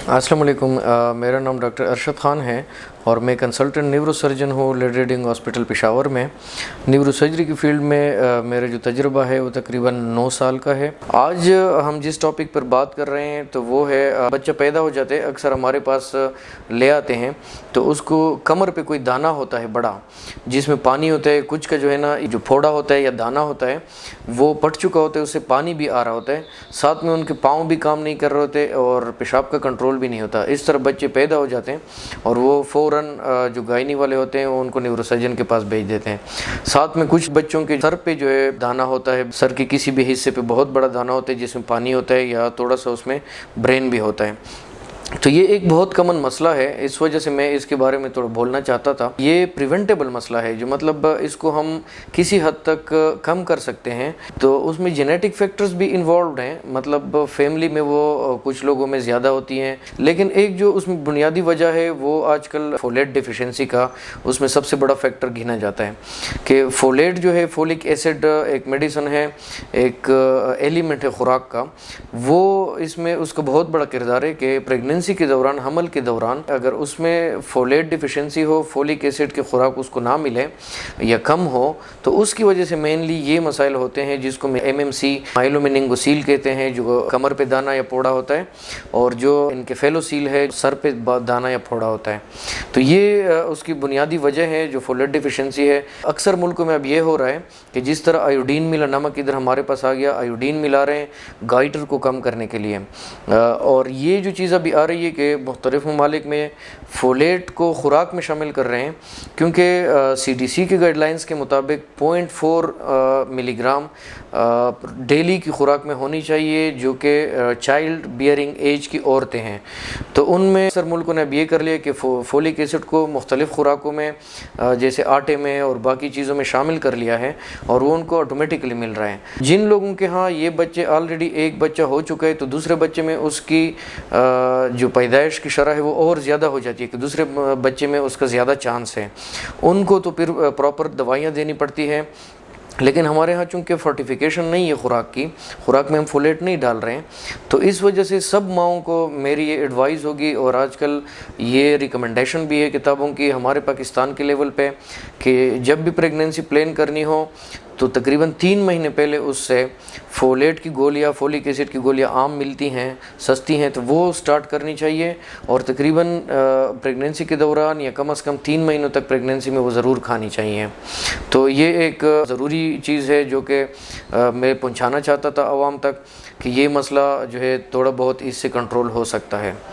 अस्सलाम वालेकुम। मेरा नाम डॉक्टर अरशद ख़ान है और मैं कंसल्टेंट न्यूरो सर्जन हूँ लेडी रीडिंग हॉस्पिटल पेशावर में। न्यूरो सर्जरी की फील्ड में मेरा जो तजुर्बा है वो तकरीबन 9 साल का है। आज हम जिस टॉपिक पर बात कर रहे हैं तो वो है बच्चा पैदा हो जाते अक्सर हमारे पास ले आते हैं तो उसको कमर पे कोई दाना होता है बड़ा, जिसमें पानी होता है। कुछ का जो है ना जो फोड़ा होता है या दाना होता है वो पट चुका होता है, उससे पानी भी आ रहा होता है, साथ में उनके पाँव भी काम नहीं कर रहे होते और पेशाब का कंट्रोल भी नहीं होता। इस तरह बच्चे पैदा हो जाते हैं और वो फ़ौरन जो गायनी वाले होते हैं वो उनको न्यूरोसर्जन के पास भेज देते हैं। साथ में कुछ बच्चों के सर पे जो है दाना होता है, सर के किसी भी हिस्से पे बहुत बड़ा दाना होता है जिसमें पानी होता है या थोड़ा सा उसमें ब्रेन भी होता है। तो ये एक बहुत कॉमन मसला है, इस वजह से मैं इसके बारे में थोड़ा बोलना चाहता था। ये प्रिवेंटेबल मसला है, जो मतलब इसको हम किसी हद तक कम कर सकते हैं। तो उसमें जेनेटिक फैक्टर्स भी इन्वॉल्व हैं, मतलब फैमिली में वो कुछ लोगों में ज़्यादा होती हैं, लेकिन एक जो उसमें बुनियादी वजह है वो आजकल फोलेट डिफिशिएंसी का उसमें सबसे बड़ा फैक्टर गिना जाता है कि फोलेट जो है, फोलिक एसिड एक मेडिसिन है, एक एलिमेंट है खुराक का, वो इसमें उसका बहुत बड़ा किरदार है कि प्रेगनेंसी के दौरान, हमल के दौरान अगर उसमें फोलेट डिफिशिएंसी हो, फोलिक एसिड की खुराक उसको ना मिले या कम हो, तो उसकी वजह से मेनली ये मसाइल होते हैं जिसको MMC माइलोमेनिंगोसील कहते हैं, जो कमर पे दाना या फोड़ा होता है, और जो एन्केफेलोसील है, सर पे दाना या फोड़ा होता है। तो ये उसकी बुनियादी वजह है जो फोलेट डिफिशिएंसी है। अक्सर मुल्कों में अब ये हो रहा है कि जिस तरह आयोडीन मिला, नमक इधर हमारे पास आ गया, आयोडीन मिला रहे हैं गाइटर को कम करने के लिए, और ये जो चीज़ अभी आ रही है कि मुख्तलिफ ममालिक में फोलेट को खुराक में शामिल कर रहे हैं, क्योंकि CDC के गाइडलाइंस के मुताबिक 0.4 मिलीग्राम डेली की खुराक में होनी चाहिए, जो कि चाइल्ड बियरिंग एज की औरतें हैं। तो उनमें अक्सर मुल्कों ने अब ये कर लिया कि फोलिक एसिड को मुख्तलिफ खुराकों में जैसे आटे में और बाकी चीज़ों में शामिल कर लिया है और वो उनको ऑटोमेटिकली मिल रहा है। जिन लोगों के यहाँ ये बच्चे ऑलरेडी एक बच्चा हो चुका है तो दूसरे बच्चे में उसकी जो पैदाइश की शरह है वो और ज़्यादा हो जाती है कि दूसरे बच्चे में उसका ज़्यादा चांस है, उनको तो फिर प्रॉपर दवाइयाँ देनी पड़ती हैं। लेकिन हमारे यहाँ चूँकि फोर्टिफिकेशन नहीं है खुराक में हम फोलेट नहीं डाल रहे हैं, तो इस वजह से सब माओं को मेरी ये एडवाइस होगी, और आजकल ये रिकमेंडेशन भी है किताबों की हमारे पाकिस्तान के लेवल पे, कि जब भी प्रेगनेंसी प्लान करनी हो तो तकरीबन 3 महीने पहले उससे फोलेट की गोलियाँ, फोलिक एसिड की गोलियाँ आम मिलती हैं, सस्ती हैं, तो वो स्टार्ट करनी चाहिए, और तकरीबन प्रेगनेंसी के दौरान या कम से कम 3 महीनों तक प्रेगनेंसी में वो ज़रूर खानी चाहिए। तो ये एक ज़रूरी चीज़ है जो कि मैं पहुंचाना चाहता था आवाम तक, कि ये मसला जो है थोड़ा बहुत इससे कंट्रोल हो सकता है।